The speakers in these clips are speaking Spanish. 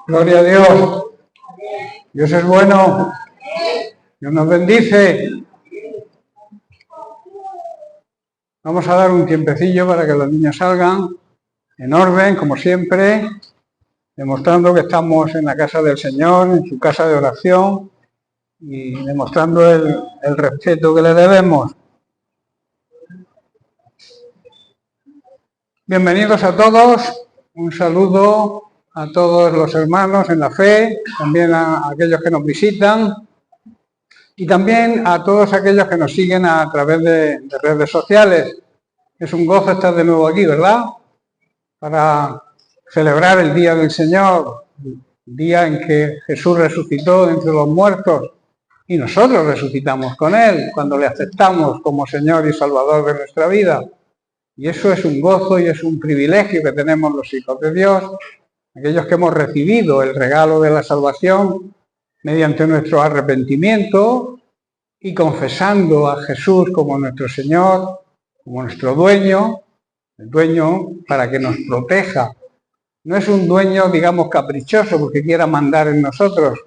Gloria a Dios. Dios es bueno. Dios nos bendice. Vamos a dar un tiempecillo para que los niños salgan en orden, como siempre, demostrando que estamos en la casa del Señor, en su casa de oración, y demostrando el respeto que le debemos. Bienvenidos a todos. Un saludo a todos los hermanos en la fe, también a aquellos que nos visitan y también a todos aquellos que nos siguen a través de redes sociales. Es un gozo estar de nuevo aquí, ¿verdad? Para celebrar el Día del Señor, el día en que Jesús resucitó de entre los muertos y nosotros resucitamos con Él cuando le aceptamos como Señor y Salvador de nuestra vida. Y eso es un gozo y es un privilegio que tenemos los hijos de Dios, aquellos que hemos recibido el regalo de la salvación mediante nuestro arrepentimiento y confesando a Jesús como nuestro Señor, como nuestro dueño, el dueño para que nos proteja. No es un dueño, digamos, caprichoso porque quiera mandar en nosotros.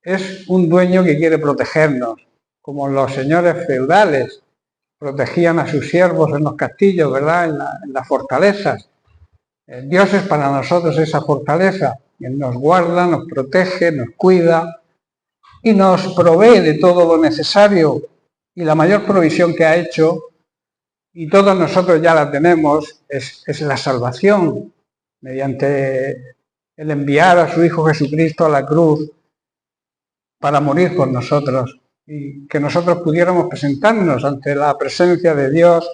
Es un dueño que quiere protegernos, como los señores feudales protegían a sus siervos en los castillos, ¿verdad? En las fortalezas. Dios es para nosotros esa fortaleza. Él nos guarda, nos protege, nos cuida y nos provee de todo lo necesario. Y la mayor provisión que ha hecho, y todos nosotros ya la tenemos, es la salvación, mediante el enviar a su Hijo Jesucristo a la cruz para morir por nosotros y que nosotros pudiéramos presentarnos ante la presencia de Dios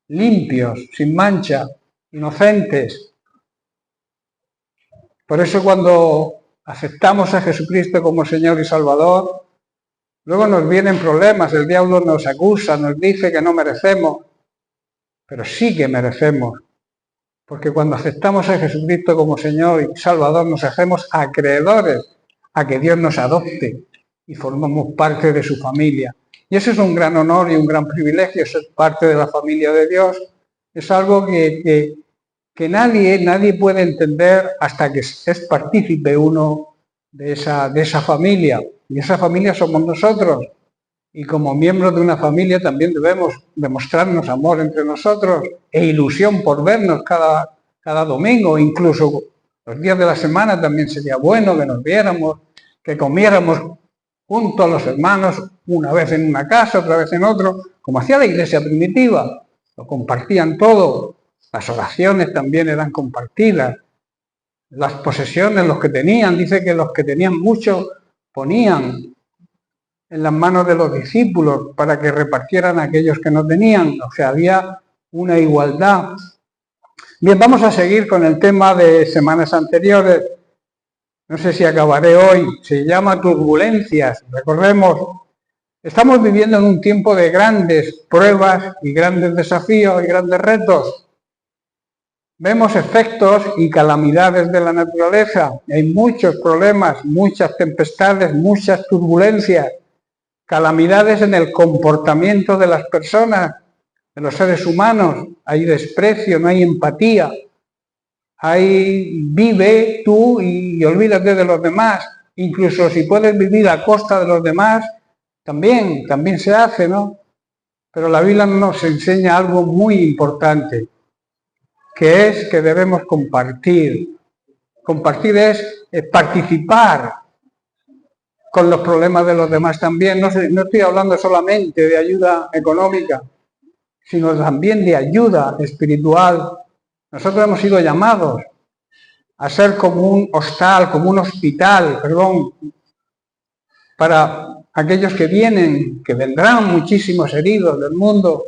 limpios, sin mancha, inocentes. Por eso cuando aceptamos a Jesucristo como Señor y Salvador, luego nos vienen problemas, el diablo nos acusa, nos dice que no merecemos, pero sí que merecemos, porque cuando aceptamos a Jesucristo como Señor y Salvador nos hacemos acreedores a que Dios nos adopte y formamos parte de su familia. Y eso es un gran honor y un gran privilegio, ser parte de la familia de Dios. Es algo que nadie puede entender hasta que es partícipe uno de esa familia. Y esa familia somos nosotros. Y como miembros de una familia también debemos demostrarnos amor entre nosotros e ilusión por vernos cada domingo. Incluso los días de la semana también sería bueno que nos viéramos, que comiéramos juntos a los hermanos, una vez en una casa, otra vez en otro, como hacía la iglesia primitiva. Lo compartían todo. Las oraciones también eran compartidas. Las posesiones, los que tenían, dice que los que tenían mucho ponían en las manos de los discípulos para que repartieran a aquellos que no tenían. O sea, había una igualdad. Bien, vamos a seguir con el tema de semanas anteriores. No sé si acabaré hoy. Se llama turbulencias. Recordemos, estamos viviendo en un tiempo de grandes pruebas y grandes desafíos y grandes retos. Vemos efectos y calamidades de la naturaleza. Hay muchos problemas, muchas tempestades, muchas turbulencias, calamidades en el comportamiento de las personas, de los seres humanos. Hay desprecio, no hay empatía. Vive tú y olvídate de los demás. Incluso si puedes vivir a costa de los demás, también se hace, ¿no? Pero la Biblia nos enseña algo muy importante, que es que debemos compartir. Compartir es participar con los problemas de los demás también. No estoy hablando solamente de ayuda económica, sino también de ayuda espiritual. Nosotros hemos sido llamados a ser como un hostal, como un hospital, para aquellos que vienen, que vendrán muchísimos heridos del mundo,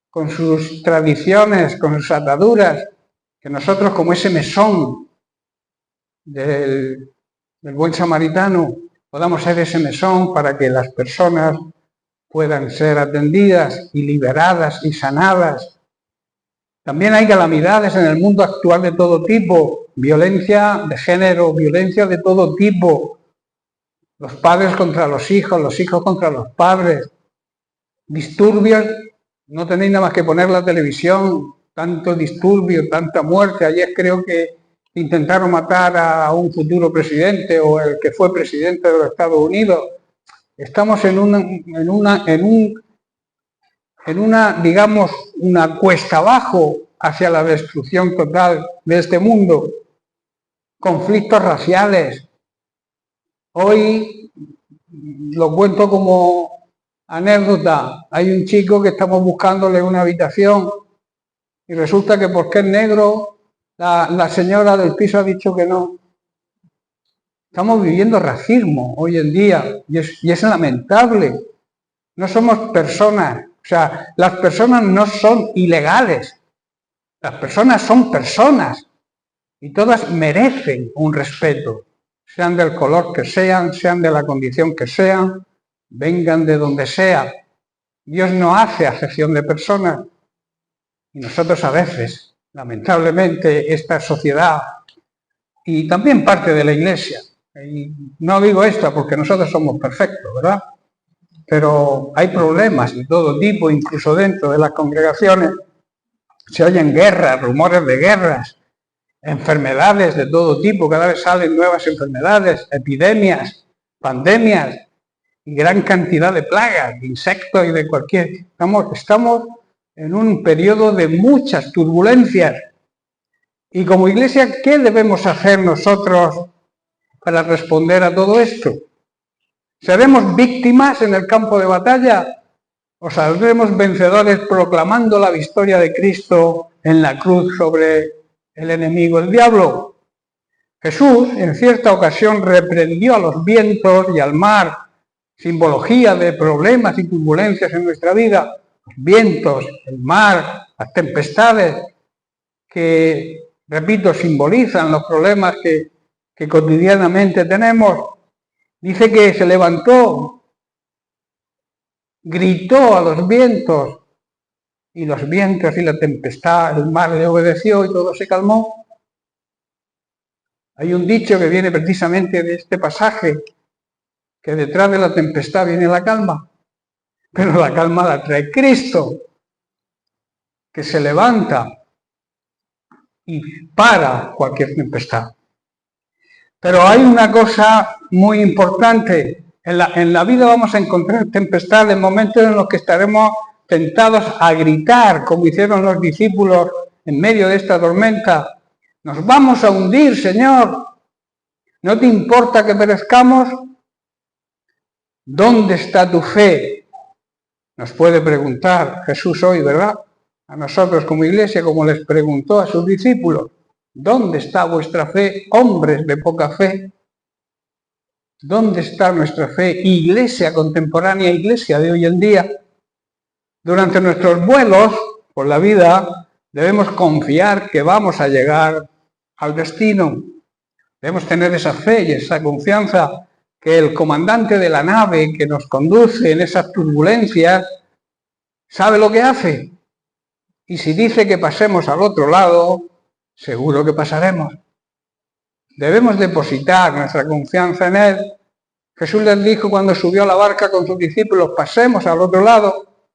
con sus tradiciones, con sus ataduras, que nosotros como ese mesón del buen samaritano podamos ser ese mesón para que las personas puedan ser atendidas y liberadas y sanadas. También hay calamidades en el mundo actual de todo tipo, violencia de género, violencia de todo tipo. los padres contra los hijos contra los padres, disturbios, no tenéis nada más que poner la televisión, tanto disturbio, tanta muerte. Ayer creo que intentaron matar a un futuro presidente o el que fue presidente de los Estados Unidos. Estamos en una, digamos, una cuesta abajo hacia la destrucción total de este mundo. Conflictos raciales. Hoy lo cuento como anécdota. Hay un chico que estamos buscándole una habitación y resulta que porque es negro, la señora del piso ha dicho que no. Estamos viviendo racismo hoy en día y es lamentable. No somos personas, o sea, las personas no son ilegales. Las personas son personas y todas merecen un respeto, sean del color que sean de la condición que sean, vengan de donde sea. Dios no hace acepción de personas y nosotros a veces, lamentablemente, esta sociedad y también parte de la Iglesia, y no digo esto porque nosotros somos perfectos, ¿verdad? Pero hay problemas de todo tipo, incluso dentro de las congregaciones. Se oyen guerras, rumores de guerras, enfermedades de todo tipo, cada vez salen nuevas enfermedades, epidemias, pandemias y gran cantidad de plagas, de insectos y de cualquier... Estamos en un periodo de muchas turbulencias. Y como Iglesia, ¿qué debemos hacer nosotros para responder a todo esto? ¿Seremos víctimas en el campo de batalla? ¿O saldremos vencedores proclamando la victoria de Cristo en la cruz sobre el enemigo, el diablo? Jesús en cierta ocasión reprendió a los vientos y al mar, simbología de problemas y turbulencias en nuestra vida. Los vientos, el mar, las tempestades, que, repito, simbolizan los problemas que cotidianamente tenemos. Dice que se levantó, gritó a los vientos y la tempestad, el mar le obedeció y todo se calmó. Hay un dicho que viene precisamente de este pasaje, que detrás de la tempestad viene la calma, pero la calma la trae Cristo, que se levanta y para cualquier tempestad. Pero hay una cosa muy importante. En la vida vamos a encontrar tempestades, momentos en los que estaremos tentados a gritar, como hicieron los discípulos en medio de esta tormenta. Nos vamos a hundir, Señor. ¿No te importa que perezcamos? ¿Dónde está tu fe? Nos puede preguntar Jesús hoy, ¿verdad? A nosotros como Iglesia, como les preguntó a sus discípulos. ¿Dónde está vuestra fe, hombres de poca fe? ¿Dónde está nuestra fe, Iglesia contemporánea, Iglesia de hoy en día? Durante nuestros vuelos por la vida debemos confiar que vamos a llegar al destino. Debemos tener esa fe y esa confianza que el comandante de la nave que nos conduce en esas turbulencias sabe lo que hace. Y si dice que pasemos al otro lado, seguro que pasaremos. Debemos depositar nuestra confianza en Él. Jesús les dijo cuando subió a la barca con sus discípulos, pasemos al otro lado.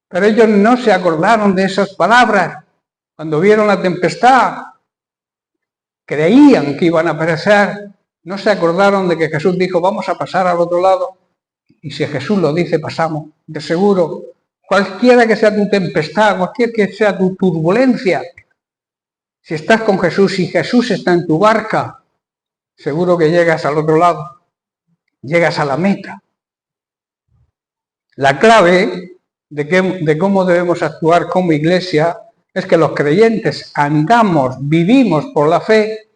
Pero ellos no se acordaron de esas palabras. Cuando vieron la tempestad, creían que iban a perecer. No se acordaron de que Jesús dijo, vamos a pasar al otro lado. Y si Jesús lo dice, pasamos. De seguro, cualquiera que sea tu tempestad, cualquiera que sea tu turbulencia, si estás con Jesús y Jesús está en tu barca, seguro que llegas al otro lado, llegas a la meta. La clave de cómo debemos actuar como Iglesia es que los creyentes andamos, vivimos por la fe,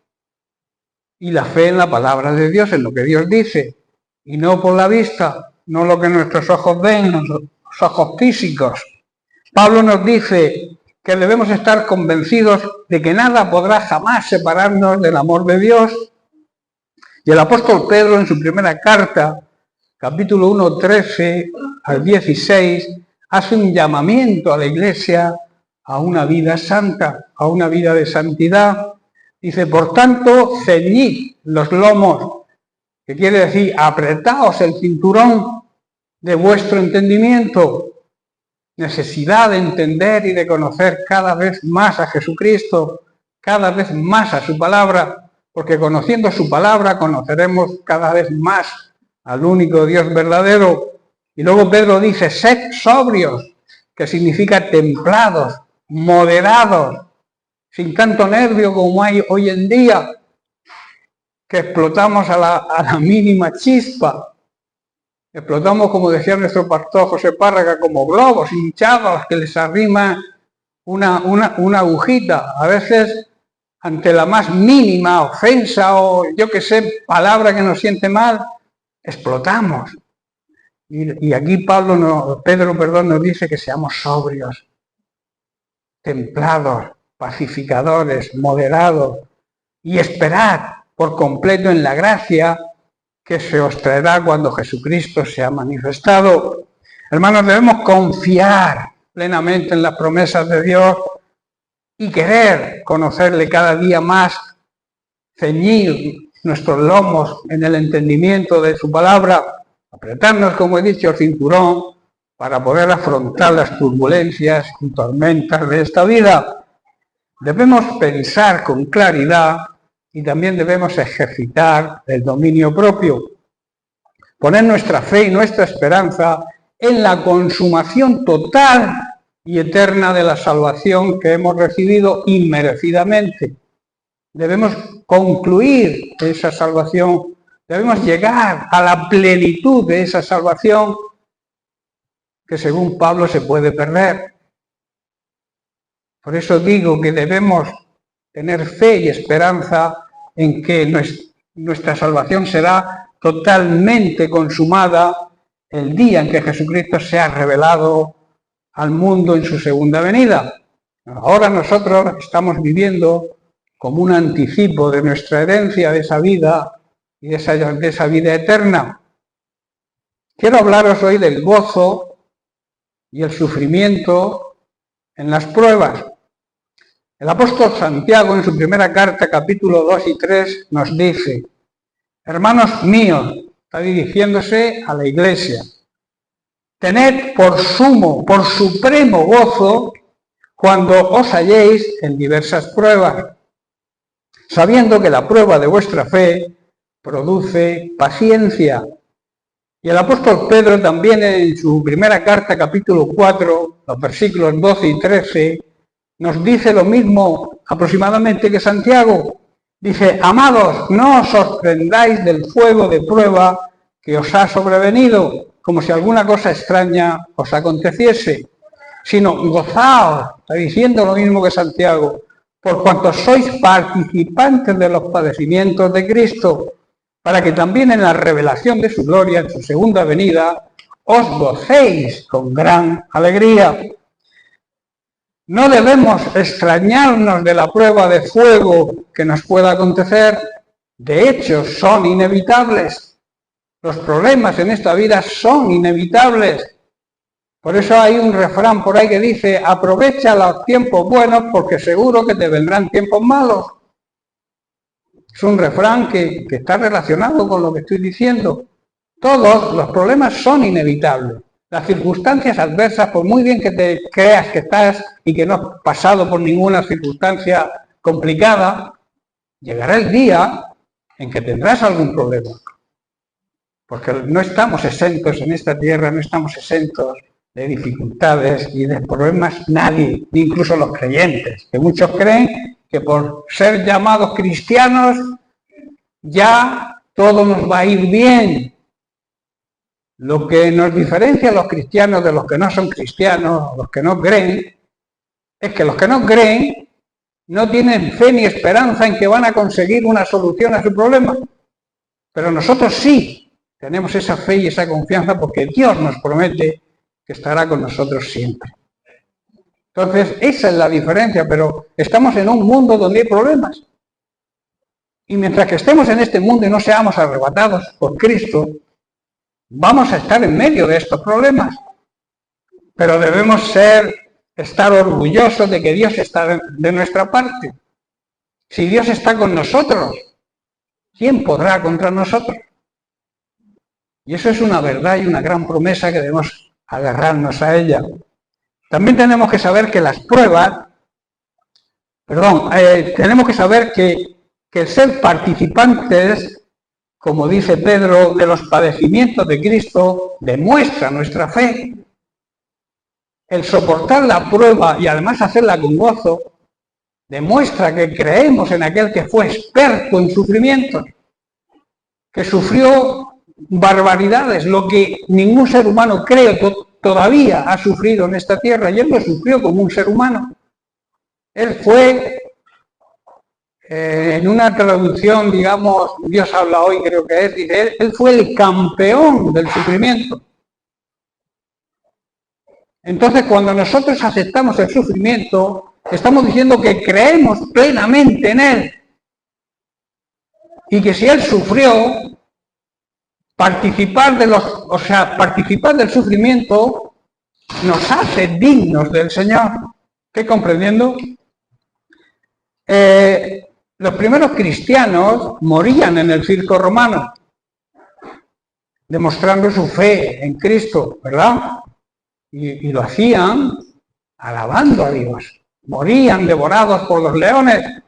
y la fe en la palabra de Dios, en lo que Dios dice, y no por la vista, no lo que nuestros ojos ven, los ojos físicos. Pablo nos dice que debemos estar convencidos de que nada podrá jamás separarnos del amor de Dios. Y el apóstol Pedro en su primera carta, capítulo 1, 13 al 16, hace un llamamiento a la Iglesia a una vida santa, a una vida de santidad. Dice, por tanto, ceñid los lomos que quiere decir apretaos el cinturón de vuestro entendimiento. Necesidad de entender y de conocer cada vez más a Jesucristo, cada vez más a su palabra, porque conociendo su palabra conoceremos cada vez más al único Dios verdadero. Y luego Pedro dice, sed sobrios, que significa templados, moderados, sin tanto nervio como hay hoy en día, que explotamos a la mínima chispa. Explotamos, como decía nuestro pastor José Párraga, como globos hinchados que les arrima una agujita. A veces, ante la más mínima ofensa o yo que sé, palabra que nos siente mal, explotamos. Y aquí Pedro nos dice que seamos sobrios, templados, pacificadores, moderados, y esperad por completo en la gracia que se os traerá cuando Jesucristo se ha manifestado. Hermanos, debemos confiar plenamente en las promesas de Dios y querer conocerle cada día más, ceñir nuestros lomos en el entendimiento de su palabra, apretarnos, como he dicho, el cinturón para poder afrontar las turbulencias y tormentas de esta vida. Debemos pensar con claridad y también debemos ejercitar el dominio propio. Poner nuestra fe y nuestra esperanza en la consumación total y eterna de la salvación que hemos recibido inmerecidamente. Debemos concluir esa salvación, debemos llegar a la plenitud de esa salvación que según Pablo se puede perder. Por eso digo que debemos tener fe y esperanza en que nuestra salvación será totalmente consumada el día en que Jesucristo sea revelado al mundo en su segunda venida. Ahora nosotros estamos viviendo como un anticipo de nuestra herencia, de esa vida y de esa vida eterna. Quiero hablaros hoy del gozo y el sufrimiento en las pruebas. El apóstol Santiago, en su primera carta, capítulo 2 y 3, nos dice, hermanos míos, está dirigiéndose a la iglesia, tened por supremo gozo cuando os halléis en diversas pruebas, sabiendo que la prueba de vuestra fe produce paciencia. Y el apóstol Pedro también en su primera carta, capítulo 4, los versículos 12 y 13, nos dice lo mismo aproximadamente que Santiago. Dice, amados, no os sorprendáis del fuego de prueba que os ha sobrevenido, como si alguna cosa extraña os aconteciese, sino gozaos, está diciendo lo mismo que Santiago, por cuanto sois participantes de los padecimientos de Cristo, para que también en la revelación de su gloria, en su segunda venida, os gocéis con gran alegría. No debemos extrañarnos de la prueba de fuego que nos pueda acontecer. De hecho, son inevitables. Los problemas en esta vida son inevitables. Por eso hay un refrán por ahí que dice, aprovecha los tiempos buenos porque seguro que te vendrán tiempos malos. Es un refrán que está relacionado con lo que estoy diciendo. Todos los problemas son inevitables. Las circunstancias adversas, por muy bien que te creas que estás y que no has pasado por ninguna circunstancia complicada, llegará el día en que tendrás algún problema. Porque no estamos exentos en esta tierra, no estamos exentos de dificultades y de problemas nadie, ni incluso los creyentes, que muchos creen que por ser llamados cristianos ya todo nos va a ir bien. Lo que nos diferencia a los cristianos de los que no son cristianos, los que no creen, es que los que no creen no tienen fe ni esperanza en que van a conseguir una solución a su problema. Pero nosotros sí tenemos esa fe y esa confianza porque Dios nos promete que estará con nosotros siempre. Entonces, esa es la diferencia, pero estamos en un mundo donde hay problemas. Y mientras que estemos en este mundo y no seamos arrebatados por Cristo, vamos a estar en medio de estos problemas. Pero debemos estar orgullosos de que Dios está de nuestra parte. Si Dios está con nosotros, ¿quién podrá contra nosotros? Y eso es una verdad y una gran promesa que debemos agarrarnos a ella. También tenemos que saber que las pruebas, tenemos que saber que el ser participantes, como dice Pedro, de los padecimientos de Cristo, demuestra nuestra fe. El soportar la prueba y además hacerla con gozo, demuestra que creemos en aquel que fue experto en sufrimientos, que sufrió barbaridades, lo que ningún ser humano creo todavía ha sufrido en esta tierra, y él lo sufrió como un ser humano. Él fue, en una traducción, digamos, Dios habla hoy, creo que es, dice, él fue el campeón del sufrimiento. Entonces, cuando nosotros aceptamos el sufrimiento, estamos diciendo que creemos plenamente en él, y que si él sufrió, participar del sufrimiento nos hace dignos del Señor. ¿Qué comprendiendo? Los primeros cristianos morían en el circo romano, demostrando su fe en Cristo, ¿verdad? Y lo hacían alabando a Dios. Morían devorados por los leones.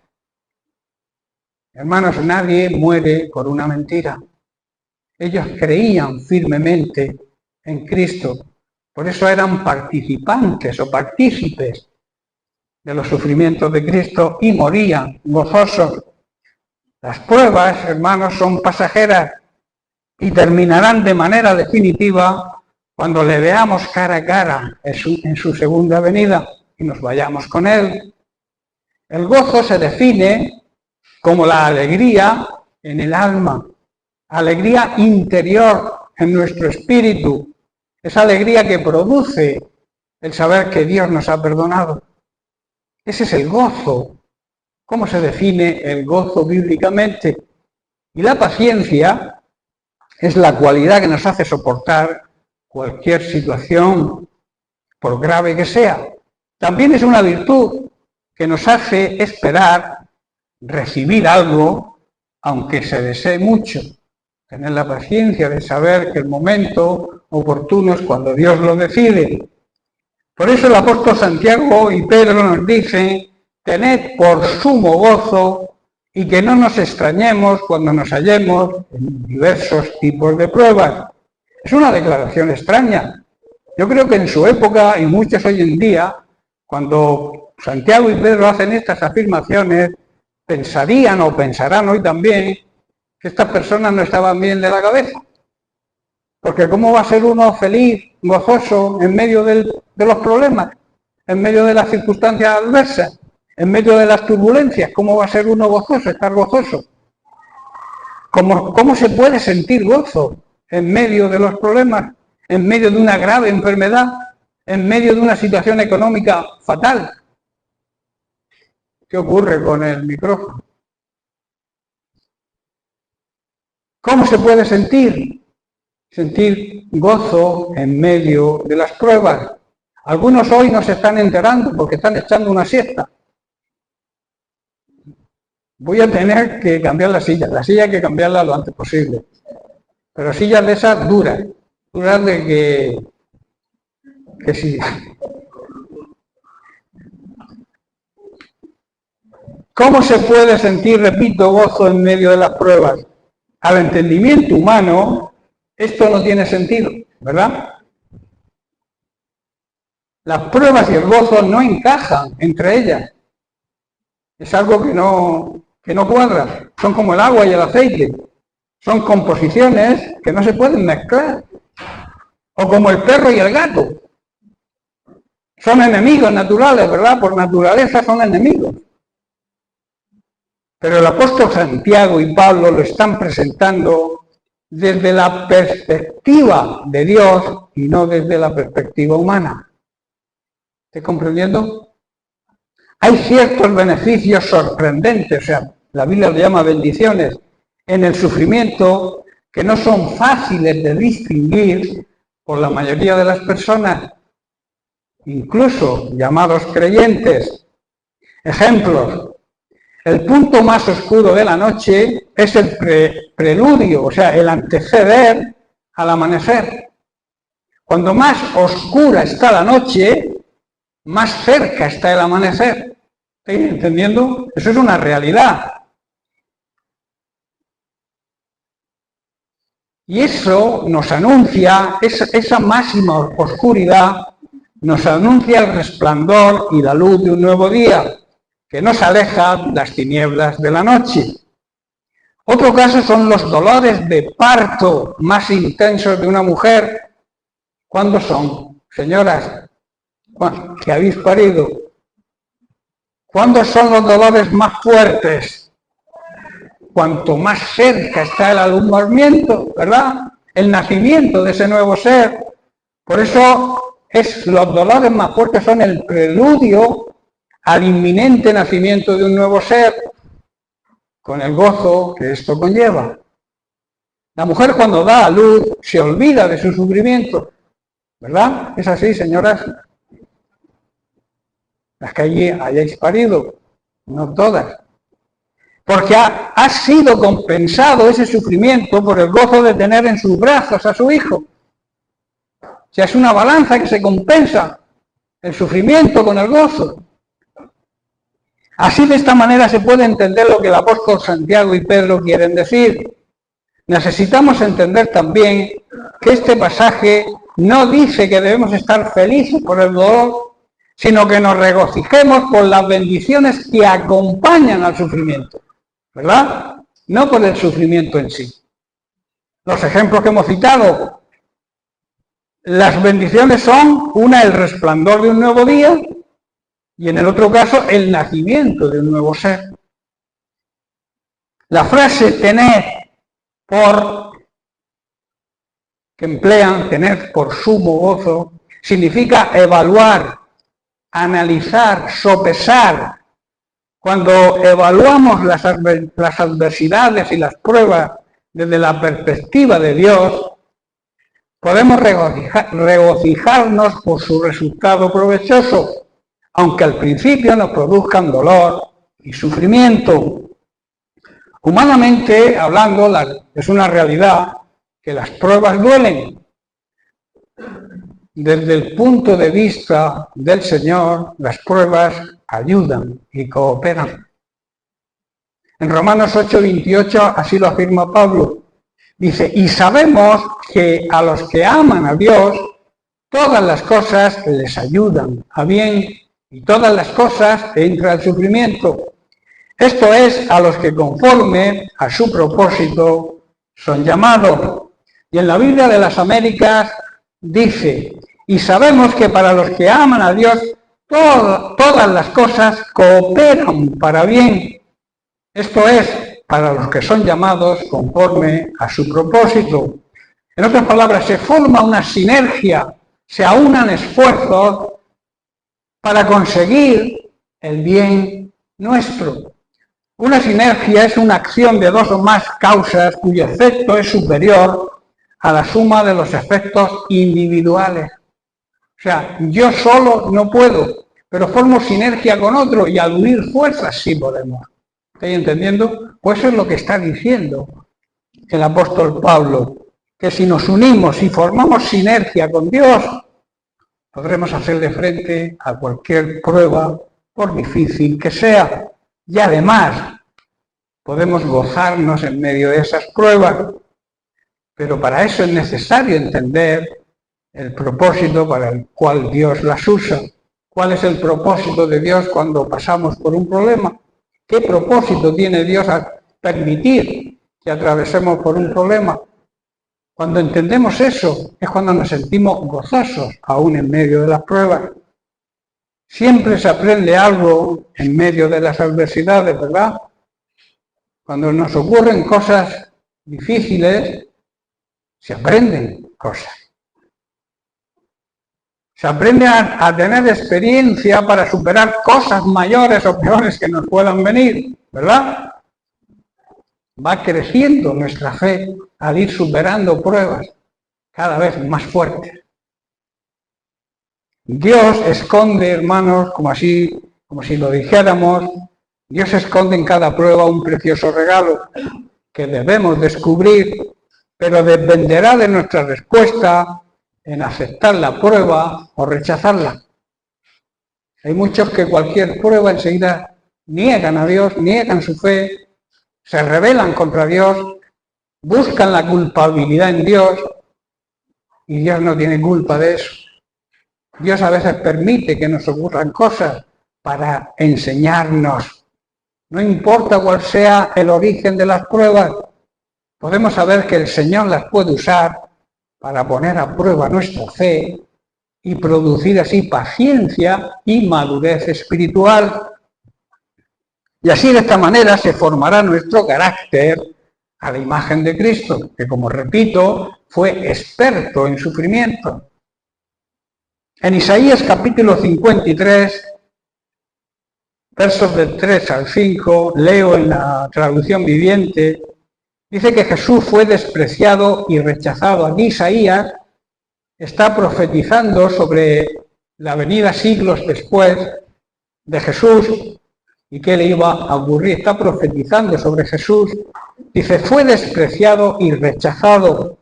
Hermanos, nadie muere por una mentira. Ellos creían firmemente en Cristo. Por eso eran participantes o partícipes de los sufrimientos de Cristo y morían gozosos. Las pruebas, hermanos, son pasajeras y terminarán de manera definitiva cuando le veamos cara a cara en su segunda venida y nos vayamos con él. El gozo se define como la alegría en el alma, alegría interior en nuestro espíritu, esa alegría que produce el saber que Dios nos ha perdonado. Ese es el gozo. ¿Cómo se define el gozo bíblicamente? Y la paciencia es la cualidad que nos hace soportar cualquier situación, por grave que sea. También es una virtud que nos hace esperar recibir algo, aunque se desee mucho. Tener la paciencia de saber que el momento oportuno es cuando Dios lo decide. Por eso el apóstol Santiago y Pedro nos dicen: tened por sumo gozo y que no nos extrañemos cuando nos hallemos en diversos tipos de pruebas. Es una declaración extraña. Yo creo que en su época y muchas hoy en día, cuando Santiago y Pedro hacen estas afirmaciones, pensarían o pensarán hoy también que estas personas no estaban bien de la cabeza. Porque ¿cómo va a ser uno feliz, gozoso, en medio de los problemas, en medio de las circunstancias adversas, en medio de las turbulencias? ¿Cómo va a ser uno gozoso, estar gozoso? ¿Cómo se puede sentir gozo en medio de los problemas, en medio de una grave enfermedad, en medio de una situación económica fatal? ¿Qué ocurre con el micrófono? ¿Cómo se puede sentir gozo en medio de las pruebas? Algunos hoy no se están enterando porque están echando una siesta. Voy a tener que cambiar la silla hay que cambiarla lo antes posible. Pero sillas de esas duras de que sí. ¿Cómo se puede sentir, repito, gozo en medio de las pruebas? Al entendimiento humano, esto no tiene sentido, ¿verdad? Las pruebas y el gozo no encajan entre ellas. Es algo que no cuadra. Son como el agua y el aceite. Son composiciones que no se pueden mezclar. O como el perro y el gato. Son enemigos naturales, ¿verdad? Por naturaleza son enemigos. Pero el apóstol Santiago y Pablo lo están presentando desde la perspectiva de Dios y no desde la perspectiva humana. ¿Estás comprendiendo? Hay ciertos beneficios sorprendentes, o sea, la Biblia lo llama bendiciones, en el sufrimiento que no son fáciles de distinguir por la mayoría de las personas, incluso llamados creyentes. Ejemplos. El punto más oscuro de la noche es el preludio, o sea, el anteceder al amanecer. Cuando más oscura está la noche, más cerca está el amanecer. ¿Estáis entendiendo? Eso es una realidad. Y eso nos anuncia, esa máxima oscuridad, nos anuncia el resplandor y la luz de un nuevo día, que nos aleja las tinieblas de la noche. Otro caso son los dolores de parto más intensos de una mujer. ¿Cuándo son? Señoras, que habéis parido. ¿Cuándo son los dolores más fuertes? Cuanto más cerca está el alumbramiento, ¿verdad? El nacimiento de ese nuevo ser. Por eso los dolores más fuertes son el preludio al inminente nacimiento de un nuevo ser, con el gozo que esto conlleva. La mujer cuando da a luz se olvida de su sufrimiento, ¿verdad? ¿Es así, señoras? Las que allí hayáis parido, no todas. Porque ha sido compensado ese sufrimiento por el gozo de tener en sus brazos a su hijo. O sea, es una balanza que se compensa el sufrimiento con el gozo. Así, de esta manera se puede entender lo que el apóstol Santiago y Pedro quieren decir. Necesitamos entender también que este pasaje no dice que debemos estar felices por el dolor, sino que nos regocijemos por las bendiciones que acompañan al sufrimiento, ¿verdad? No por el sufrimiento en sí. Los ejemplos que hemos citado, las bendiciones son, una, el resplandor de un nuevo día, y en el otro caso, el nacimiento de un nuevo ser. La frase tener por, que emplean, tener por sumo gozo, significa evaluar, analizar, sopesar. Cuando evaluamos las adversidades y las pruebas desde la perspectiva de Dios, podemos regocijarnos por su resultado provechoso, aunque al principio nos produzcan dolor y sufrimiento. Humanamente hablando, es una realidad que las pruebas duelen. Desde el punto de vista del Señor, las pruebas ayudan y cooperan. En Romanos 8:28 así lo afirma Pablo. Dice, y sabemos que a los que aman a Dios, todas las cosas les ayudan a bien, y todas las cosas entra el sufrimiento. Esto es, a los que conforme a su propósito son llamados. Y en la Biblia de las Américas dice, y sabemos que para los que aman a Dios, todas las cosas cooperan para bien. Esto es, para los que son llamados conforme a su propósito. En otras palabras, se forma una sinergia, se aunan esfuerzos para conseguir el bien nuestro. Una sinergia es una acción de dos o más causas cuyo efecto es superior a la suma de los efectos individuales. O sea, yo solo no puedo, pero formo sinergia con otro y al unir fuerzas sí podemos. ¿Estáis entendiendo? Pues eso es lo que está diciendo el apóstol Pablo, que si nos unimos y formamos sinergia con Dios, podremos hacerle frente a cualquier prueba, por difícil que sea. Y además, podemos gozarnos en medio de esas pruebas. Pero para eso es necesario entender el propósito para el cual Dios las usa. ¿Cuál es el propósito de Dios cuando pasamos por un problema? ¿Qué propósito tiene Dios al permitir que atravesemos por un problema? Cuando entendemos eso, es cuando nos sentimos gozosos, aún en medio de las pruebas. Siempre se aprende algo en medio de las adversidades, ¿verdad? Cuando nos ocurren cosas difíciles, se aprenden cosas. Se aprende a tener experiencia para superar cosas mayores o peores que nos puedan venir, ¿verdad? Va creciendo nuestra fe al ir superando pruebas cada vez más fuertes. Dios esconde, hermanos, como si lo dijéramos, Dios esconde en cada prueba un precioso regalo que debemos descubrir pero dependerá de nuestra respuesta en aceptar la prueba o rechazarla. Hay muchos que cualquier prueba enseguida niegan a Dios, niegan su fe, se rebelan contra Dios, buscan la culpabilidad en Dios y Dios no tiene culpa de eso. Dios a veces permite que nos ocurran cosas para enseñarnos. No importa cuál sea el origen de las pruebas, podemos saber que el Señor las puede usar para poner a prueba nuestra fe y producir así paciencia y madurez espiritual. Y así de esta manera se formará nuestro carácter a la imagen de Cristo, que como repito, fue experto en sufrimiento. En Isaías capítulo 53, versos del 3 al 5, leo en la traducción viviente, dice que Jesús fue despreciado y rechazado. Aquí Isaías está profetizando sobre la venida siglos después de Jesús y qué le iba a ocurrir. Está profetizando sobre Jesús. Dice, fue despreciado y rechazado,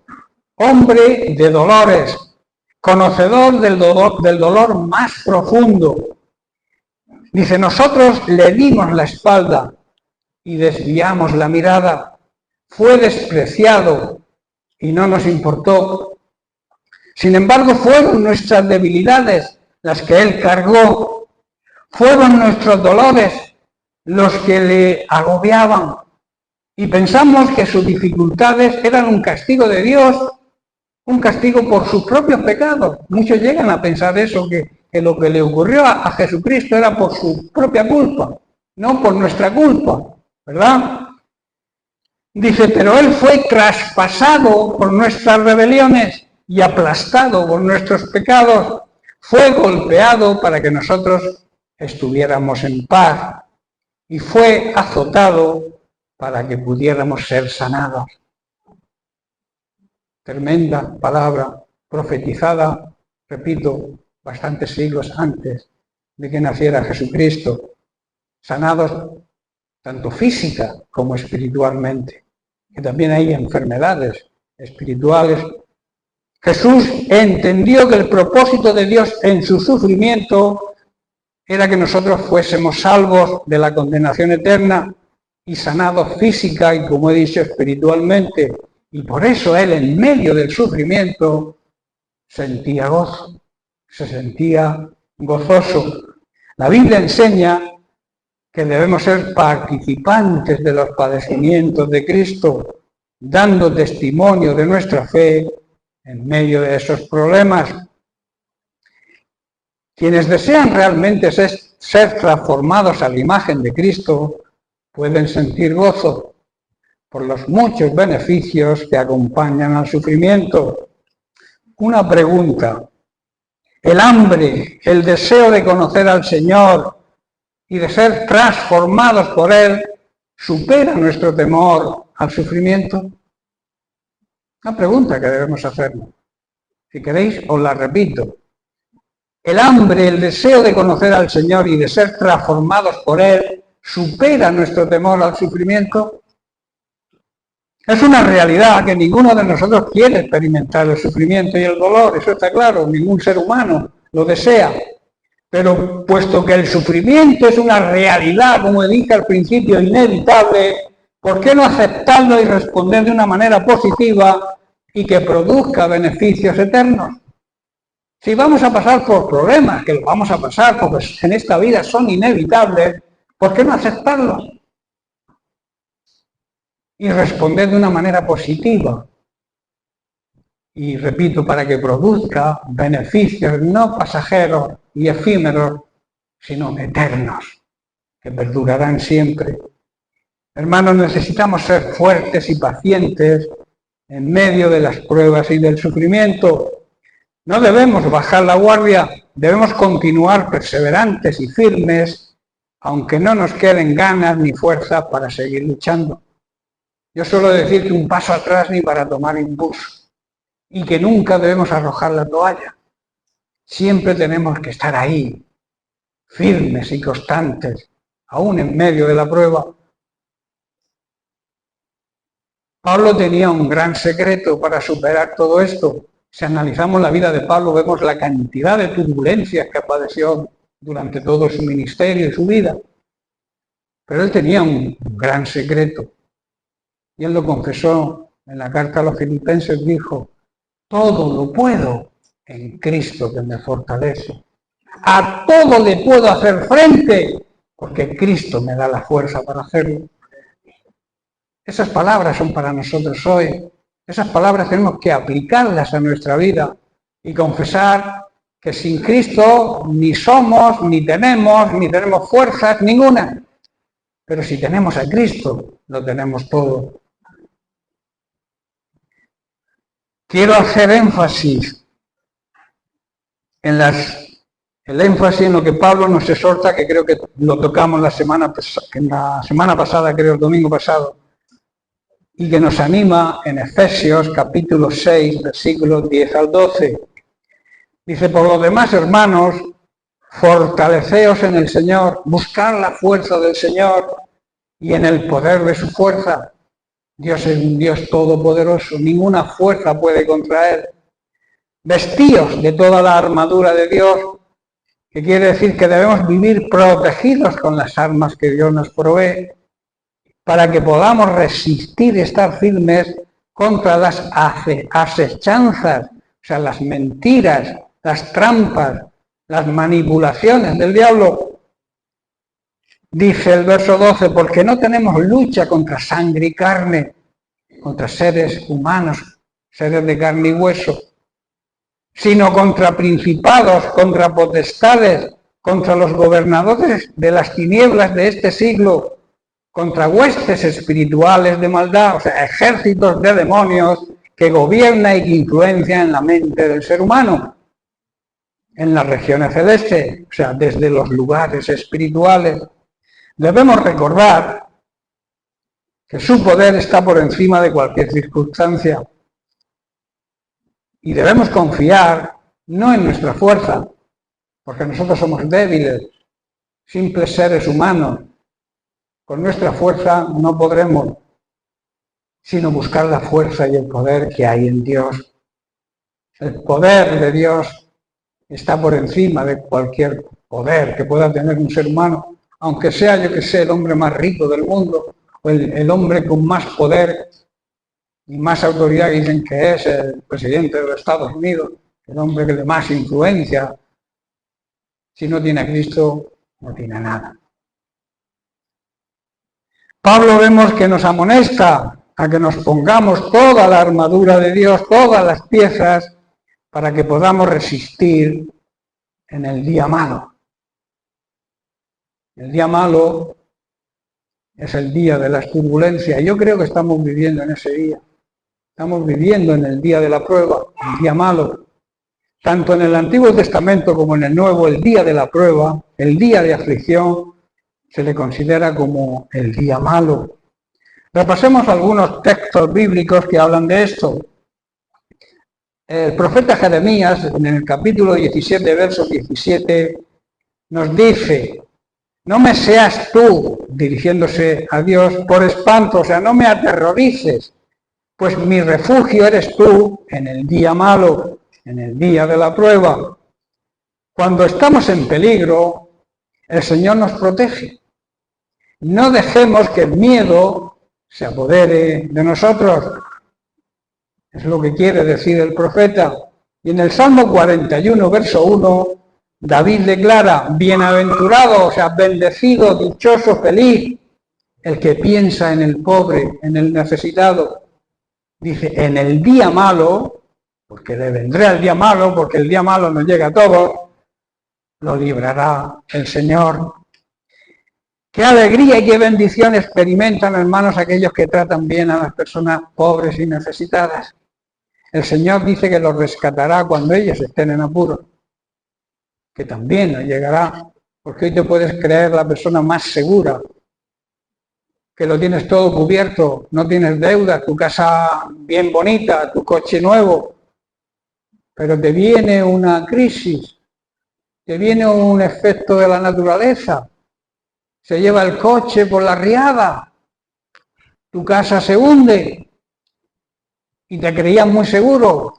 hombre de dolores, conocedor del dolor más profundo. Dice, nosotros le dimos la espalda y desviamos la mirada. Fue despreciado y no nos importó. Sin embargo, fueron nuestras debilidades las que él cargó. Fueron nuestros dolores los que le agobiaban. Y pensamos que sus dificultades eran un castigo de Dios, un castigo por sus propios pecados. Muchos llegan a pensar eso, que lo que le ocurrió a Jesucristo era por su propia culpa, no por nuestra culpa, ¿verdad? Dice, pero él fue traspasado por nuestras rebeliones y aplastado por nuestros pecados. Fue golpeado para que nosotros estuviéramos en paz y fue azotado para que pudiéramos ser sanados. Tremenda palabra profetizada, repito, bastantes siglos antes de que naciera Jesucristo, sanados tanto física como espiritualmente, que también hay enfermedades espirituales. Jesús entendió que el propósito de Dios en su sufrimiento era que nosotros fuésemos salvos de la condenación eterna y sanados física y, como he dicho, espiritualmente. Y por eso él, en medio del sufrimiento, sentía gozo, se sentía gozoso. La Biblia enseña que debemos ser participantes de los padecimientos de Cristo, dando testimonio de nuestra fe en medio de esos problemas. Quienes desean realmente ser transformados a la imagen de Cristo pueden sentir gozo por los muchos beneficios que acompañan al sufrimiento. Una pregunta: ¿el hambre, el deseo de conocer al Señor y de ser transformados por Él supera nuestro temor al sufrimiento? Una pregunta que debemos hacernos. Si queréis, os la repito. ¿El hambre, el deseo de conocer al Señor y de ser transformados por Él supera nuestro temor al sufrimiento? Es una realidad que ninguno de nosotros quiere experimentar el sufrimiento y el dolor, eso está claro, ningún ser humano lo desea. Pero puesto que el sufrimiento es una realidad, como dije al principio, inevitable, ¿por qué no aceptarlo y responder de una manera positiva y que produzca beneficios eternos? Si vamos a pasar por problemas, que lo vamos a pasar porque en esta vida son inevitables, ¿por qué no aceptarlos? Y responder de una manera positiva. Y repito, para que produzca beneficios no pasajeros y efímeros, sino eternos, que perdurarán siempre. Hermanos, necesitamos ser fuertes y pacientes en medio de las pruebas y del sufrimiento. No debemos bajar la guardia, debemos continuar perseverantes y firmes, aunque no nos queden ganas ni fuerza para seguir luchando. Yo suelo decir que un paso atrás ni para tomar impulso, y que nunca debemos arrojar la toalla. Siempre tenemos que estar ahí, firmes y constantes, aún en medio de la prueba. Pablo tenía un gran secreto para superar todo esto. Si analizamos la vida de Pablo, vemos la cantidad de turbulencias que padeció durante todo su ministerio y su vida. Pero él tenía un gran secreto. Y él lo confesó en la carta a los Filipenses, dijo: todo lo puedo en Cristo que me fortalece. A todo le puedo hacer frente porque Cristo me da la fuerza para hacerlo. Esas palabras son para nosotros hoy. Esas palabras tenemos que aplicarlas a nuestra vida y confesar que sin Cristo ni somos, ni tenemos fuerzas ninguna. Pero si tenemos a Cristo, lo tenemos todo. Quiero hacer énfasis en lo que Pablo nos exhorta, que creo que lo tocamos la semana pasada, creo el domingo pasado, y que nos anima en Efesios capítulo 6, versículos 10 al 12. Dice: por lo demás, hermanos, fortaleceos en el Señor, buscad la fuerza del Señor y en el poder de su fuerza. Dios es un Dios todopoderoso, ninguna fuerza puede contra él. Vestíos de toda la armadura de Dios, que quiere decir que debemos vivir protegidos con las armas que Dios nos provee, para que podamos resistir y estar firmes contra las asechanzas, o sea, las mentiras, las trampas, las manipulaciones del diablo. Dice el verso 12, porque no tenemos lucha contra sangre y carne, contra seres humanos, seres de carne y hueso, sino contra principados, contra potestades, contra los gobernadores de las tinieblas de este siglo, contra huestes espirituales de maldad, o sea, ejércitos de demonios que gobiernan y que influencian en la mente del ser humano, en las regiones celestes, o sea, desde los lugares espirituales. Debemos recordar que su poder está por encima de cualquier circunstancia y debemos confiar no en nuestra fuerza, porque nosotros somos débiles, simples seres humanos. Con nuestra fuerza no podremos, sino buscar la fuerza y el poder que hay en Dios. El poder de Dios está por encima de cualquier poder que pueda tener un ser humano, aunque sea, yo que sé, el hombre más rico del mundo, o el hombre con más poder y más autoridad, que dicen que es el presidente de los Estados Unidos, el hombre que de más influencia. Si no tiene a Cristo, no tiene nada. Pablo vemos que nos amonesta a que nos pongamos toda la armadura de Dios, todas las piezas, para que podamos resistir en el día malo. El día malo es el día de las turbulencias. Yo creo que estamos viviendo en ese día. Estamos viviendo en el día de la prueba, el día malo. Tanto en el Antiguo Testamento como en el Nuevo, el día de la prueba, el día de aflicción, se le considera como el día malo. Repasemos algunos textos bíblicos que hablan de esto. El profeta Jeremías, en el capítulo 17, verso 17, nos dice: no me seas tú, dirigiéndose a Dios, por espanto, o sea, no me aterrorices, pues mi refugio eres tú en el día malo, en el día de la prueba. Cuando estamos en peligro, el Señor nos protege. No dejemos que el miedo se apodere de nosotros. Es lo que quiere decir el profeta. Y en el Salmo 41, verso 1, David declara: bienaventurado, o sea, bendecido, dichoso, feliz, el que piensa en el pobre, en el necesitado. Dice: en el día malo, porque le vendrá el día malo, porque el día malo nos llega a todos, lo librará el Señor. Qué alegría y qué bendición experimentan, hermanos, aquellos que tratan bien a las personas pobres y necesitadas. El Señor dice que los rescatará cuando ellos estén en apuro, que también nos llegará, porque hoy te puedes creer la persona más segura, que lo tienes todo cubierto, no tienes deudas, tu casa bien bonita, tu coche nuevo, pero te viene una crisis, te viene un efecto de la naturaleza, se lleva el coche por la riada, tu casa se hunde, y te creías muy seguro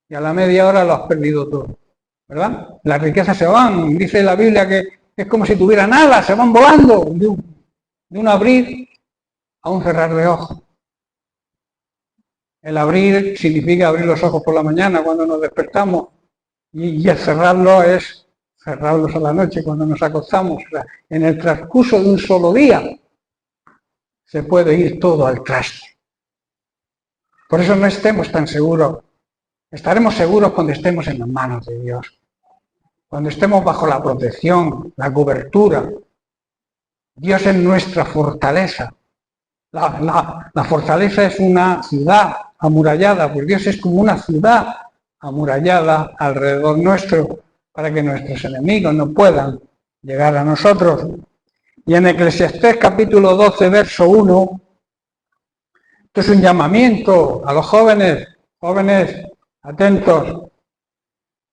y a la media hora lo has perdido todo, ¿verdad? Las riquezas se van, dice la Biblia que es como si tuvieran alas, se van volando de un abrir a un cerrar de ojos. El abrir significa abrir los ojos por la mañana cuando nos despertamos y el cerrarlo es cerrarlos a la noche cuando nos acostamos. O sea, en el transcurso de un solo día se puede ir todo al traste. Por eso no estemos tan seguros. Estaremos seguros cuando estemos en las manos de Dios. Cuando estemos bajo la protección, la cobertura. Dios es nuestra fortaleza. La fortaleza es una ciudad amurallada, pues Dios es como una ciudad amurallada alrededor nuestro para que nuestros enemigos no puedan llegar a nosotros. Y en Eclesiastés capítulo 12, verso 1, esto es un llamamiento a los jóvenes, atentos,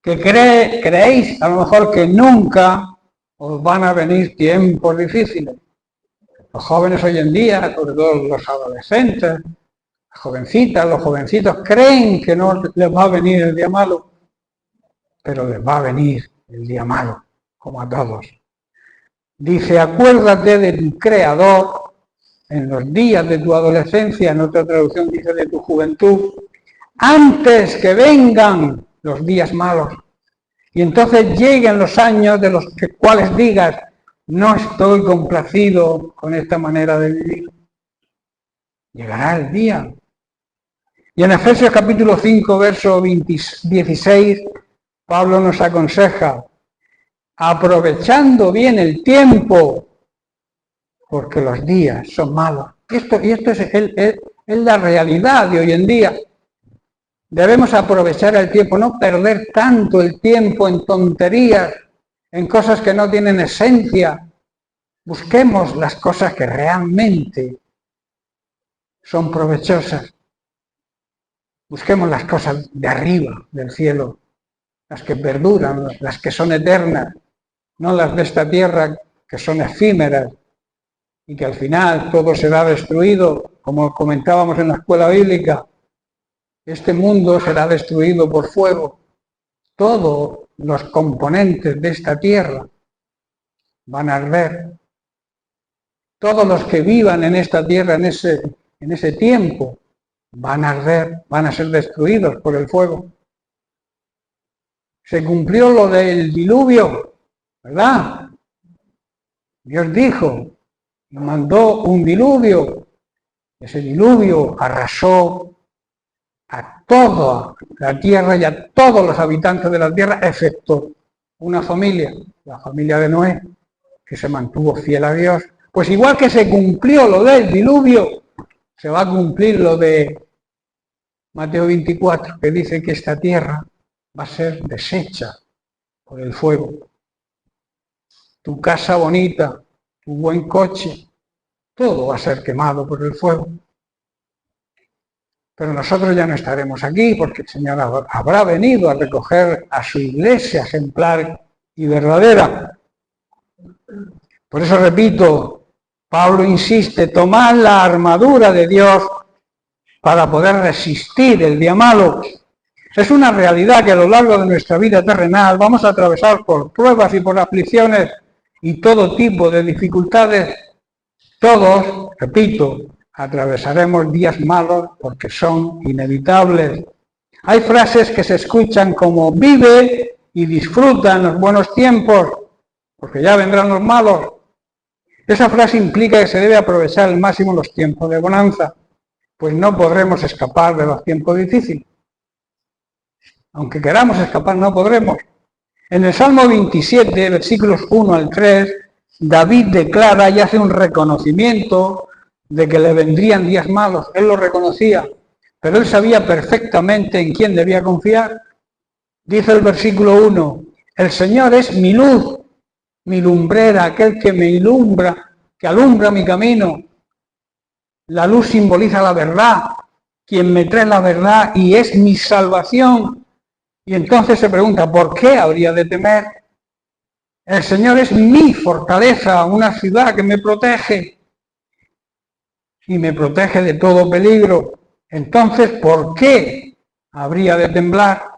que creéis a lo mejor que nunca os van a venir tiempos difíciles. Los jóvenes hoy en día, sobre todo los adolescentes, las jovencitas, los jovencitos, creen que no les va a venir el día malo, pero les va a venir el día malo, como a todos. Dice, acuérdate de tu Creador en los días de tu adolescencia, en otra traducción dice de tu juventud, antes que vengan los días malos. Y entonces lleguen los años de los cuales digas, no estoy complacido con esta manera de vivir. Llegará el día. Y en Efesios capítulo 5, verso 16, Pablo nos aconseja, aprovechando bien el tiempo, porque los días son malos. Y esto es la realidad de hoy en día. Debemos aprovechar el tiempo, no perder tanto el tiempo en tonterías, en cosas que no tienen esencia. Busquemos las cosas que realmente son provechosas. Busquemos las cosas de arriba, del cielo, las que perduran, las que son eternas, no las de esta tierra que son efímeras y que al final todo será destruido, como comentábamos en la escuela bíblica. Este mundo será destruido por fuego. Todos los componentes de esta tierra van a arder. Todos los que vivan en esta tierra en ese tiempo van a arder, van a ser destruidos por el fuego. Se cumplió lo del diluvio, ¿verdad? Dios dijo, mandó un diluvio. Ese diluvio arrasó a toda la tierra y a todos los habitantes de la tierra, excepto una familia, la familia de Noé, que se mantuvo fiel a Dios. Pues igual que se cumplió lo del diluvio, se va a cumplir lo de Mateo 24, que dice que esta tierra va a ser deshecha por el fuego. Tu casa bonita, tu buen coche, todo va a ser quemado por el fuego. Pero nosotros ya no estaremos aquí porque el Señor habrá venido a recoger a su iglesia ejemplar y verdadera. Por eso repito, Pablo insiste, tomad la armadura de Dios para poder resistir el día malo. Es una realidad que a lo largo de nuestra vida terrenal vamos a atravesar por pruebas y por aflicciones y todo tipo de dificultades. Todos, repito, atravesaremos días malos porque son inevitables. Hay frases que se escuchan como vive y disfruta en los buenos tiempos, porque ya vendrán los malos. Esa frase implica que se debe aprovechar al máximo los tiempos de bonanza, pues no podremos escapar de los tiempos difíciles. Aunque queramos escapar, no podremos. En el Salmo 27, versículos 1 al 3, David declara y hace un reconocimiento de que le vendrían días malos. Él lo reconocía, pero él sabía perfectamente en quién debía confiar. Dice el versículo 1, el Señor es mi luz, mi lumbrera, aquel que me ilumbra, que alumbra mi camino. La luz simboliza la verdad, quien me trae la verdad y es mi salvación. Y entonces se pregunta, ¿por qué habría de temer? El Señor es mi fortaleza, una ciudad que me protege y me protege de todo peligro. Entonces, ¿por qué habría de temblar?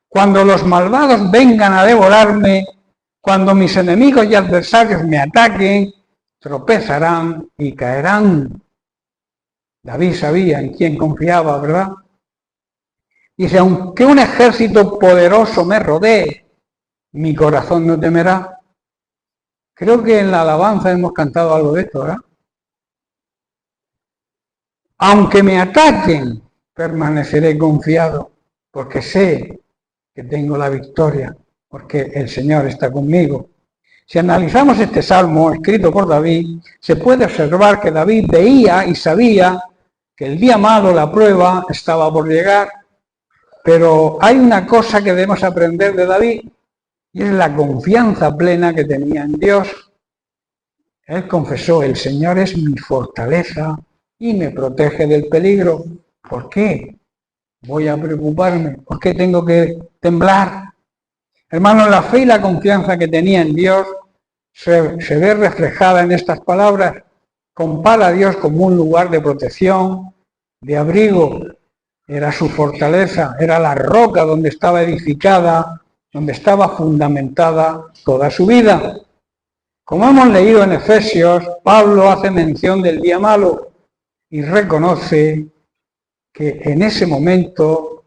Cuando los malvados vengan a devorarme, cuando mis enemigos y adversarios me ataquen, tropezarán y caerán. David sabía en quién confiaba, ¿verdad? Dice, aunque un ejército poderoso me rodee, mi corazón no temerá. Creo que en la alabanza hemos cantado algo de esto, ¿verdad? Aunque me ataquen, permaneceré confiado, porque sé que tengo la victoria, porque el Señor está conmigo. Si analizamos este salmo escrito por David, se puede observar que David veía y sabía que el día malo, la prueba, estaba por llegar. Pero hay una cosa que debemos aprender de David, y es la confianza plena que tenía en Dios. Él confesó, el Señor es mi fortaleza y me protege del peligro. ¿Por qué voy a preocuparme? ¿Por qué tengo que temblar? Hermanos, la fe y la confianza que tenía en Dios se ve reflejada en estas palabras. Compara a Dios como un lugar de protección, de abrigo. Era su fortaleza, era la roca donde estaba edificada, donde estaba fundamentada toda su vida. Como hemos leído en Efesios, Pablo hace mención del día malo y reconoce que en ese momento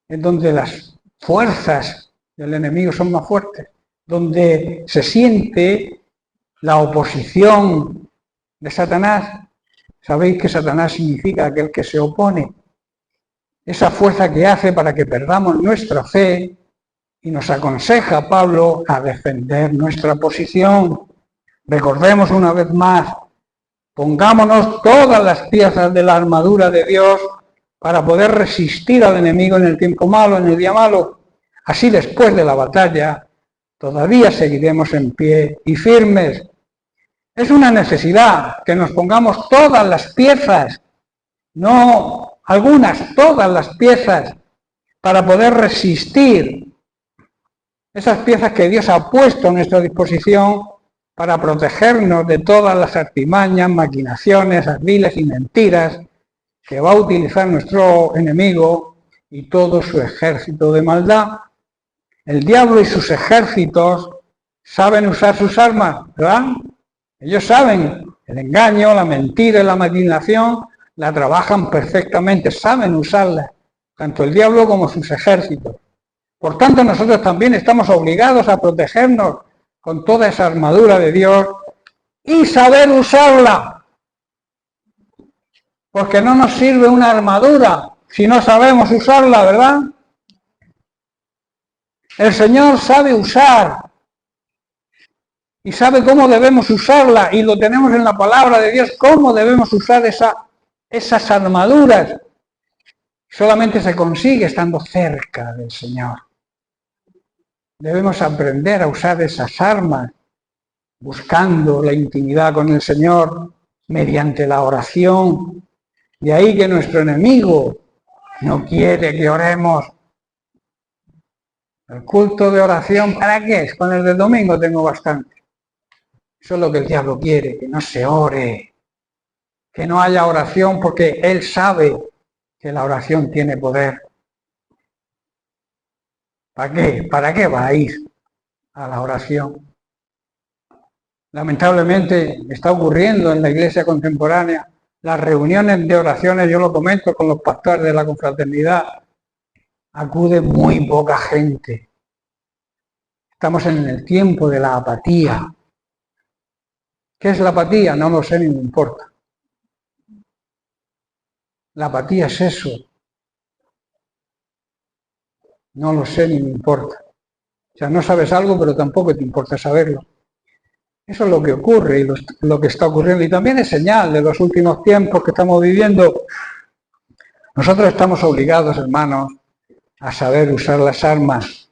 es donde las fuerzas del enemigo son más fuertes, donde se siente la oposición de Satanás. Sabéis que Satanás significa aquel que se opone. Esa fuerza que hace para que perdamos nuestra fe, y nos aconseja Pablo a defender nuestra posición. Recordemos una vez más, pongámonos todas las piezas de la armadura de Dios para poder resistir al enemigo en el tiempo malo, en el día malo. Así después de la batalla, todavía seguiremos en pie y firmes. Es una necesidad que nos pongamos todas las piezas, no algunas, todas las piezas, para poder resistir esas piezas que Dios ha puesto a nuestra disposición para protegernos de todas las artimañas, maquinaciones, ardiles y mentiras que va a utilizar nuestro enemigo y todo su ejército de maldad. El diablo y sus ejércitos saben usar sus armas, ¿verdad? Ellos saben el engaño, la mentira y la maquinación, la trabajan perfectamente, saben usarla, tanto el diablo como sus ejércitos. Por tanto, nosotros también estamos obligados a protegernos con toda esa armadura de Dios y saber usarla. Porque no nos sirve una armadura si no sabemos usarla, ¿verdad? El Señor sabe usar y sabe cómo debemos usarla, y lo tenemos en la palabra de Dios, cómo debemos usar esas armaduras. Solamente se consigue estando cerca del Señor. Debemos aprender a usar esas armas, buscando la intimidad con el Señor mediante la oración. De ahí que nuestro enemigo no quiere que oremos. El culto de oración, ¿para qué es? Con el del domingo tengo bastante. Eso es lo que el diablo quiere, que no se ore, que no haya oración, porque él sabe que la oración tiene poder. ¿Para qué? ¿Para qué va a ir a la oración? Lamentablemente está ocurriendo en la iglesia contemporánea. Las reuniones de oraciones, yo lo comento con los pastores de la confraternidad, acude muy poca gente. Estamos en el tiempo de la apatía. ¿Qué es la apatía? No lo sé ni me importa. La apatía es eso. No lo sé ni me importa. O sea, no sabes algo, pero tampoco te importa saberlo. Eso es lo que ocurre y lo que está ocurriendo. Y también es señal de los últimos tiempos que estamos viviendo. Nosotros estamos obligados, hermanos, a saber usar las armas.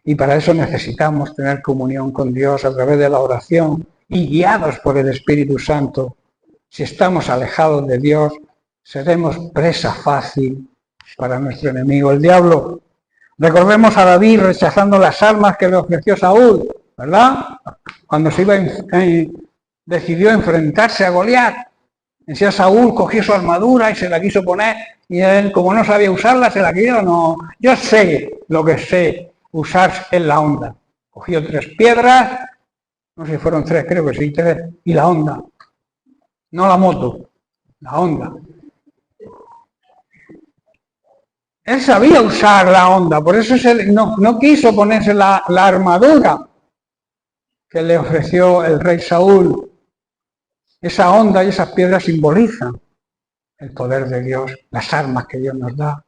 Y para eso necesitamos tener comunión con Dios a través de la oración y guiados por el Espíritu Santo. Si estamos alejados de Dios, seremos presa fácil para nuestro enemigo, el diablo. Recordemos a David rechazando las armas que le ofreció Saúl, ¿verdad? Cuando decidió enfrentarse a Goliat. Decía Saúl, cogió su armadura y se la quiso poner, y él, como no sabía usarla, se la quiso, no. Yo sé lo que sé usar en la onda. Cogió 3 piedras, no sé si fueron 3, creo que sí, 3, y la onda. No la moto, la onda. Él sabía usar la onda, por eso no quiso ponerse la armadura que le ofreció el rey Saúl. Esa onda y esas piedras simbolizan el poder de Dios, las armas que Dios nos da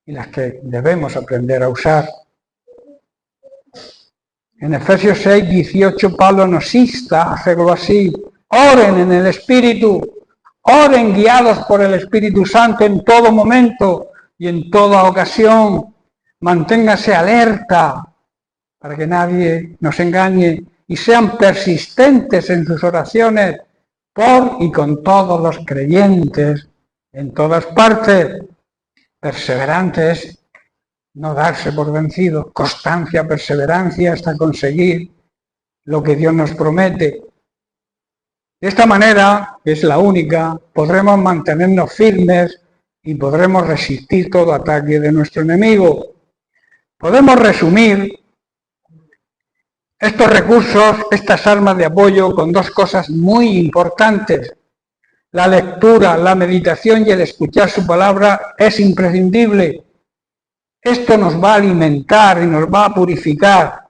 y las que debemos aprender a usar. En Efesios 6, 18, Pablo nos insta a hacerlo así. Oren en el Espíritu, oren guiados por el Espíritu Santo en todo momento y en toda ocasión. Manténgase alerta para que nadie nos engañe y sean persistentes en sus oraciones por y con todos los creyentes en todas partes. Perseverantes, no darse por vencido, constancia, perseverancia hasta conseguir lo que Dios nos promete. De esta manera, que es la única, podremos mantenernos firmes y podremos resistir todo ataque de nuestro enemigo. Podemos resumir estos recursos, estas armas de apoyo, con 2 cosas muy importantes. La lectura, la meditación y el escuchar su palabra es imprescindible. Esto nos va a alimentar y nos va a purificar,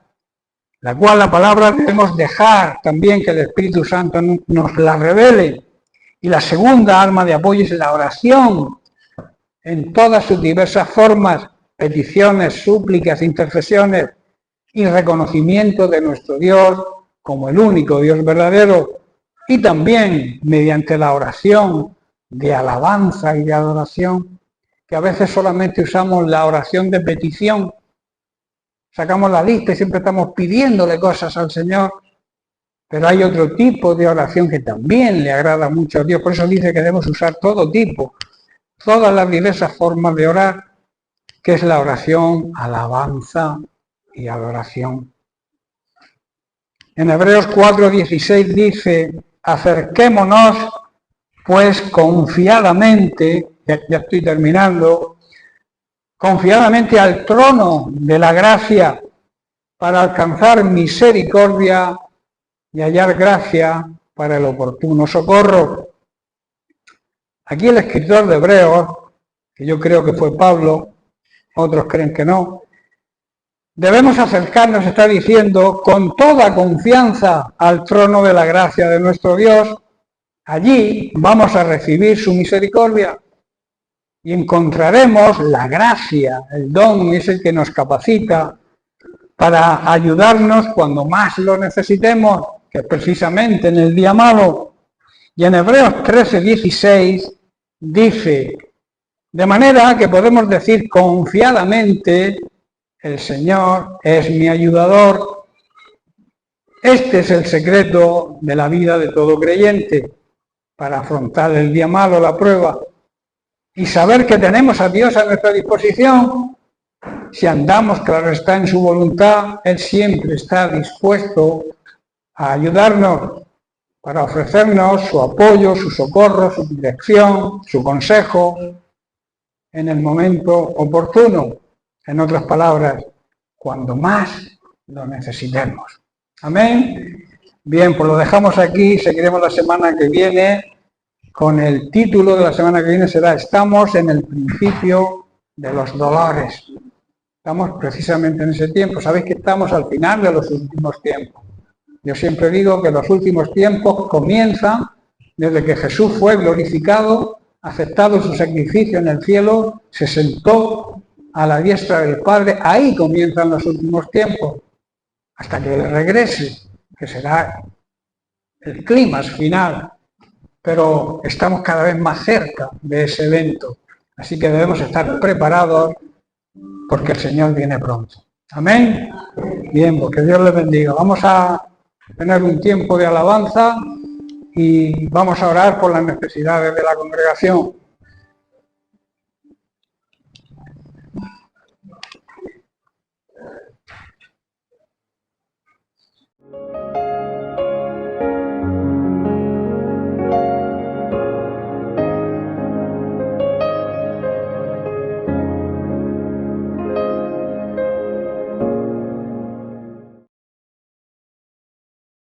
la cual la palabra debemos dejar también que el Espíritu Santo nos la revele. Y la segunda arma de apoyo es la oración, en todas sus diversas formas, peticiones, súplicas, intercesiones y reconocimiento de nuestro Dios como el único Dios verdadero, y también mediante la oración de alabanza y de adoración, que a veces solamente usamos la oración de petición, sacamos la lista y siempre estamos pidiéndole cosas al Señor, pero hay otro tipo de oración que también le agrada mucho a Dios, por eso dice que debemos usar todo tipo, todas las diversas formas de orar, que es la oración, alabanza y adoración. En Hebreos 4:16 dice, acerquémonos pues confiadamente, ya estoy terminando, confiadamente al trono de la gracia para alcanzar misericordia y hallar gracia para el oportuno socorro. Aquí el escritor de Hebreos, que yo creo que fue Pablo, otros creen que no, debemos acercarnos, está diciendo, con toda confianza al trono de la gracia de nuestro Dios. Allí vamos a recibir su misericordia y encontraremos la gracia, el don es el que nos capacita para ayudarnos cuando más lo necesitemos, que es precisamente en el día malo. Y en Hebreos 13:16 dice, de manera que podemos decir confiadamente, el Señor es mi ayudador. Este es el secreto de la vida de todo creyente, para afrontar el día malo, la prueba, y saber que tenemos a Dios a nuestra disposición. Si andamos, claro está, en su voluntad, Él siempre está dispuesto a ayudarnos para ofrecernos su apoyo, su socorro, su dirección, su consejo en el momento oportuno. En otras palabras, cuando más lo necesitemos. Amén. Bien, pues lo dejamos aquí, seguiremos la semana que viene con el título de la semana que viene será Estamos en el principio de los dolores. Estamos precisamente en ese tiempo. Sabéis que estamos al final de los últimos tiempos. Yo siempre digo que los últimos tiempos comienzan desde que Jesús fue glorificado, aceptado su sacrificio en el cielo, se sentó a la diestra del Padre. Ahí comienzan los últimos tiempos, hasta que Él regrese, que será el clímax final. Pero estamos cada vez más cerca de ese evento. Así que debemos estar preparados porque el Señor viene pronto. Amén. Bien, pues que Dios les bendiga. Vamos a tener un tiempo de alabanza y vamos a orar por las necesidades de la congregación.